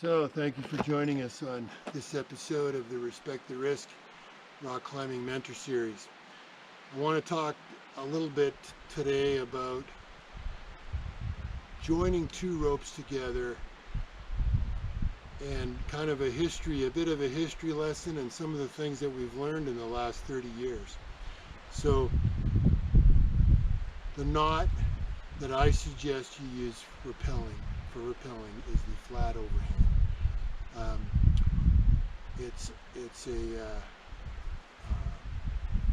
So thank you for joining us on this episode of the Respect the Risk Rock Climbing Mentor Series. I want to talk a little bit today about joining two ropes together and kind of a bit of a history lesson and some of the things that we've learned in the last 30 years. So the knot that I suggest you use for rappelling is the flat overhand.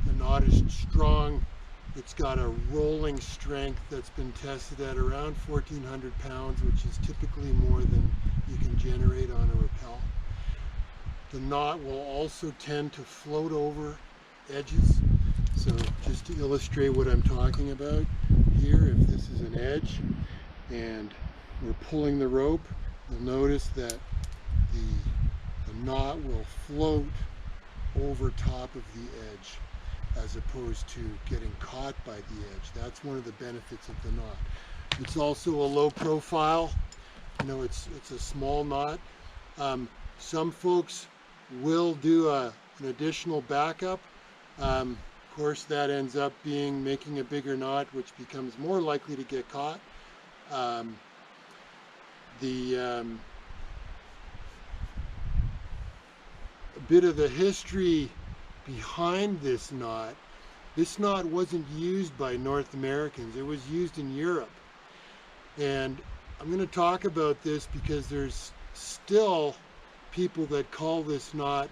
The knot is strong. It's got a rolling strength that's been tested at around 1,400 pounds, which is typically more than you can generate on a rappel. The knot will also tend to float over edges. So just to illustrate what I'm talking about here, if this is an edge and we're pulling the rope, you'll notice that the knot will float over top of the edge as opposed to getting caught by the edge. That's one of the benefits of the knot. It's also a low profile. It's a small knot. Some folks will do an additional backup. Of course, that ends up making a bigger knot, which becomes more likely to get caught. A bit of the history behind this knot wasn't used by North Americans. It was used in Europe. And I'm going to talk about this because there's still people that call this knot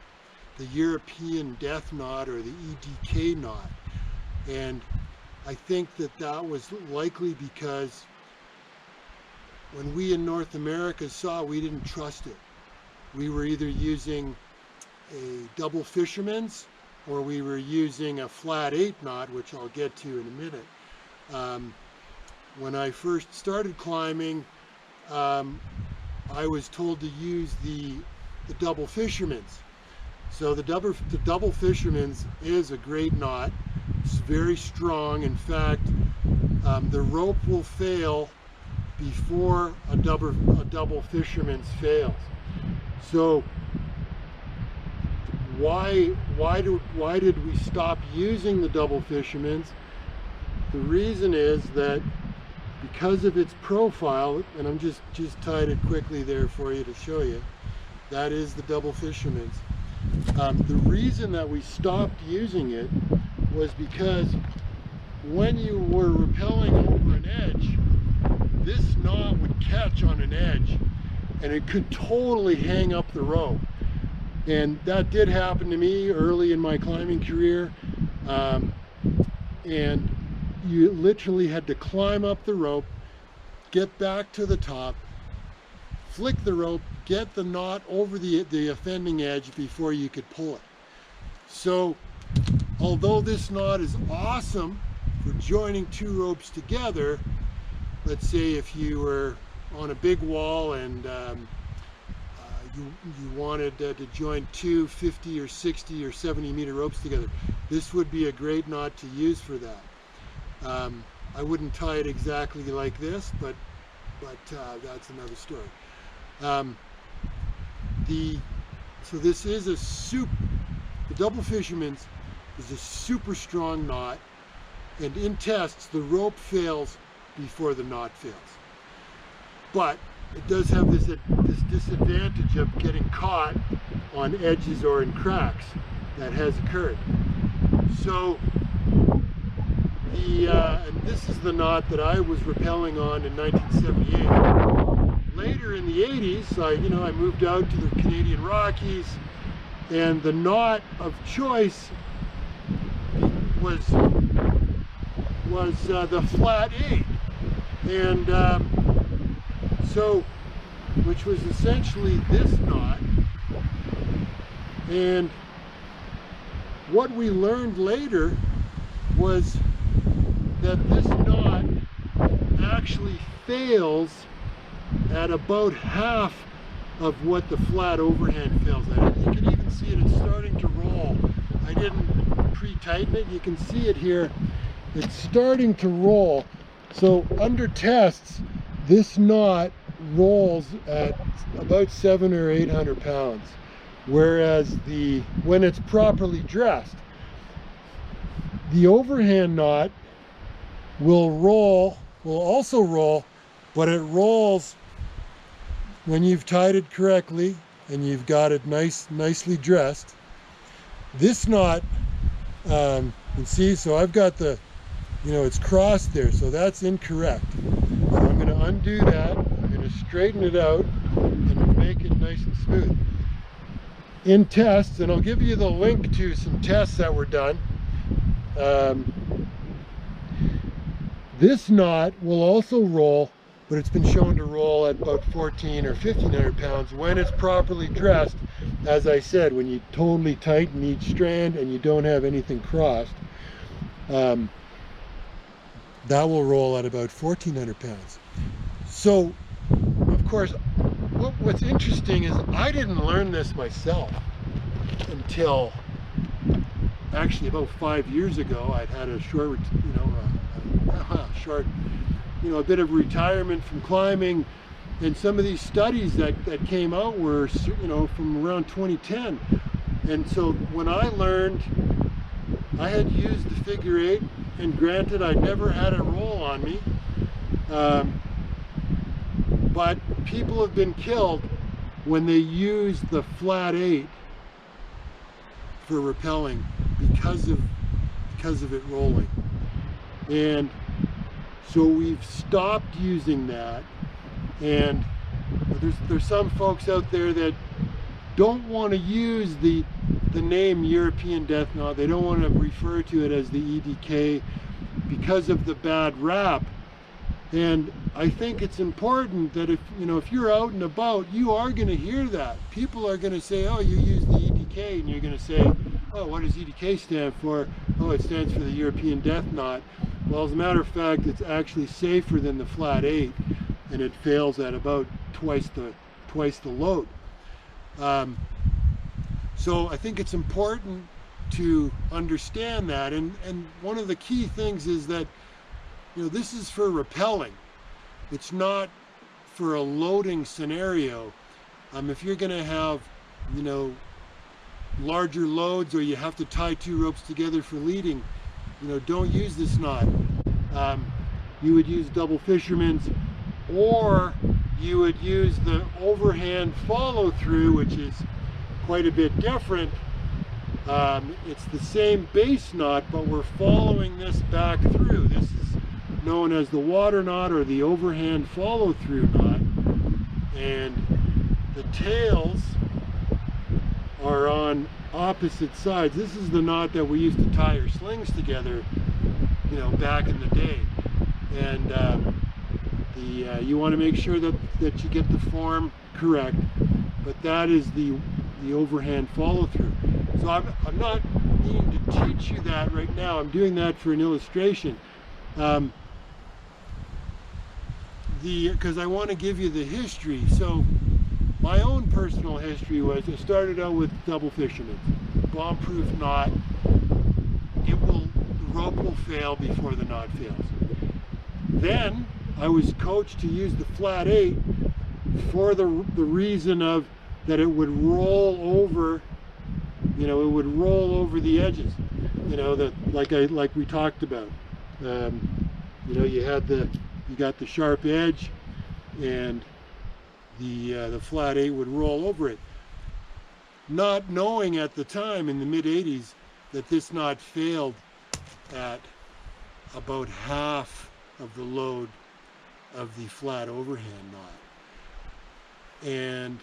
the European death knot or the EDK knot. And I think that was likely because when we in North America saw, we didn't trust it. We were either using a Double Fisherman's or we were using a flat 8 knot, which I'll get to in a minute. When I first started climbing, I was told to use the Double Fisherman's. So the Double Fisherman's is a great knot. It's very strong. In fact, the rope will fail before a double Fisherman's fails. So why did we stop using the Double Fisherman's? The reason is that because of its profile, and I'm just tied it quickly there for you to show you, that is the Double Fisherman's. The reason that we stopped using it was because when you were rappelling over an edge, this knot would catch on an edge and it could totally hang up the rope. And that did happen to me early in my climbing career. And you literally had to climb up the rope, get back to the top, flick the rope, get the knot over the offending edge before you could pull it. So although this knot is awesome for joining two ropes together, let's say if you were on a big wall and you wanted to join two 50 or 60 or 70 meter ropes together, this would be a great knot to use for that. I wouldn't tie it exactly like this, but that's another story. So this is the Double Fisherman's is a super strong knot, and in tests the rope fails before the knot fails. But it does have this disadvantage of getting caught on edges or in cracks. That has occurred. So and this is the knot that I was rappelling on in 1978. Later in the 80s, I moved out to the Canadian Rockies, and the knot of choice was the flat 8, and which was essentially this knot. And what we learned later was that this knot actually fails at about half of what the flat overhand fails at. You can even see it's starting to roll. I didn't pre-tighten it. You can see it here. It's starting to roll. So under tests, this knot rolls at about 700 or 800 pounds, whereas when it's properly dressed, the overhand knot will also roll, but it rolls when you've tied it correctly and you've got it nicely dressed. This knot, you can see, so I've got it's crossed there, so that's incorrect. So I'm going to undo that, I'm going to straighten it out and make it nice and smooth. In tests, and I'll give you the link to some tests that were done, this knot will also roll, but it's been shown to roll at about 14 or 1500 pounds when it's properly dressed. As I said, when you totally tighten each strand and you don't have anything crossed, that will roll at about 1400 pounds. So, of course, what's interesting is I didn't learn this myself until actually about 5 years ago. I'd had a short, a bit of retirement from climbing, and some of these studies that came out were, from around 2010. And so when I learned, I had used the figure 8, and granted, I never had it roll on me, but people have been killed when they use the flat 8 for rappelling because of it rolling. And so we've stopped using that, and there's some folks out there that don't want to use the name European Death Knot. They don't want to refer to it as the EDK because of the bad rap. And I think it's important that if you're out and about, you are going to hear that. People are going to say, oh, you use the EDK, and you're going to say, oh, what does EDK stand for? Oh, it stands for the European Death Knot. Well, as a matter of fact, it's actually safer than the flat 8, and it fails at about twice the load. So I think it's important to understand that, and one of the key things is that this is for rappelling. It's not for a loading scenario. If you're going to have larger loads, or you have to tie 2 ropes together for leading, don't use this knot. You would use Double Fisherman's, or you would use the Overhand Follow Through, which is quite a bit different. It's the same base knot, but we're following this back through. This is known as the water knot, or the Overhand Follow Through knot. And the tails are on opposite sides. This is the knot that we used to tie our slings together, back in the day. And you want to make sure that you get the form correct, but that is the overhand follow through. So I'm not needing to teach you that right now. I'm doing that for an illustration, because I want to give you the history. So my own personal history was, I started out with Double Fisherman, bomb-proof knot. The rope will fail before the knot fails. Then I was coached to use the flat 8 for the reason of that it would roll over, it would roll over the edges, that like we talked about. You got the sharp edge, and the flat 8 would roll over it. Not knowing at the time in the mid-80s that this knot failed at about half of the load of the flat overhand knot. And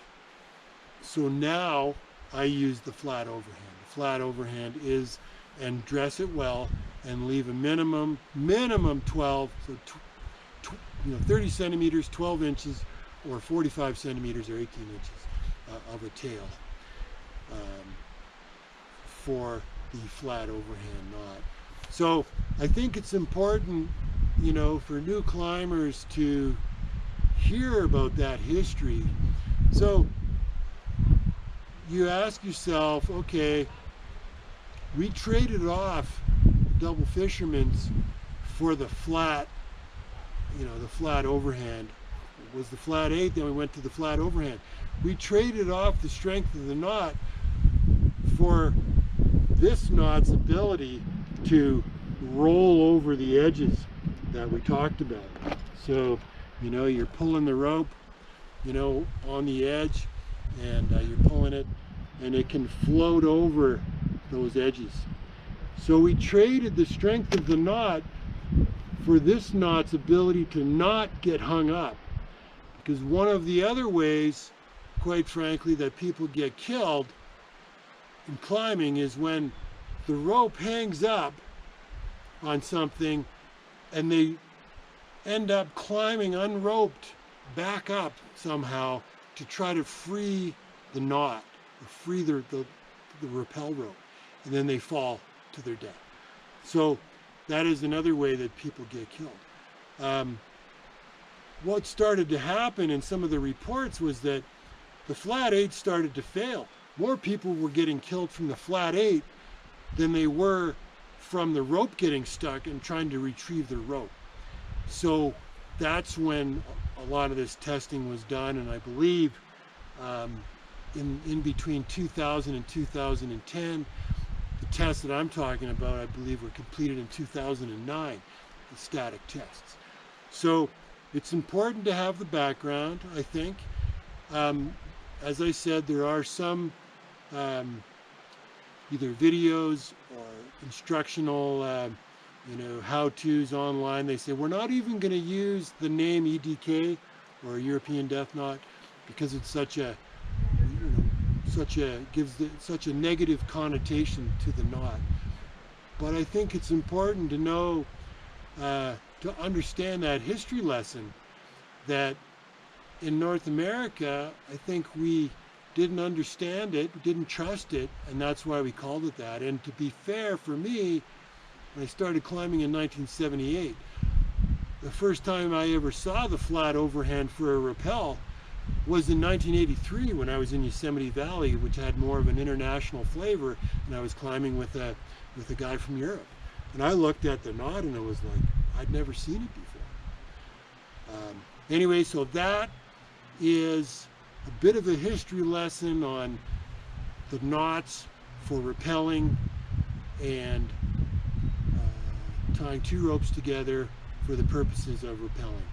so now I use the flat overhand. The flat overhand is, and dress it well, and leave a minimum 12, so 30 centimeters, 12 inches, or 45 centimeters or 18 inches of a tail for the flat overhand knot. So I think it's important, for new climbers to hear about that history. So you ask yourself, okay, we traded off Double Fisherman's for the flat, the flat overhand. was the flat 8, then we went to the flat overhand. We traded off the strength of the knot for this knot's ability to roll over the edges that we talked about. So, you know, you're pulling the rope, you know, on the edge, and you're pulling it, and it can float over those edges. So we traded the strength of the knot for this knot's ability to not get hung up. Because one of the other ways, quite frankly, that people get killed in climbing is when the rope hangs up on something and they end up climbing unroped back up somehow to try to free the knot, or free the rappel rope, and then they fall to their death. So that is another way that people get killed. What started to happen in some of the reports was that the flat 8 started to fail. More people were getting killed from the flat 8 than they were from the rope getting stuck and trying to retrieve their rope. So that's when a lot of this testing was done, and I believe in between 2000 and 2010, the tests that I'm talking about, I believe, were completed in 2009, the static tests. So it's important to have the background, I think. As I said, there are some either videos or instructional you know, how-tos online. They say we're not even going to use the name EDK or European Death Knot because it's such a, you know, gives such a negative connotation to the knot. But I think it's important to know, to understand that history lesson, that in North America, I think we didn't understand it, didn't trust it, and that's why we called it that. And to be fair, for me, when I started climbing in 1978, the first time I ever saw the flat overhand for a rappel was in 1983 when I was in Yosemite Valley, which had more of an international flavor, and I was climbing with a guy from Europe. And I looked at the knot and it was like, I'd never seen it before. Anyway, so that is a bit of a history lesson on the knots for rappelling and tying two ropes together for the purposes of rappelling.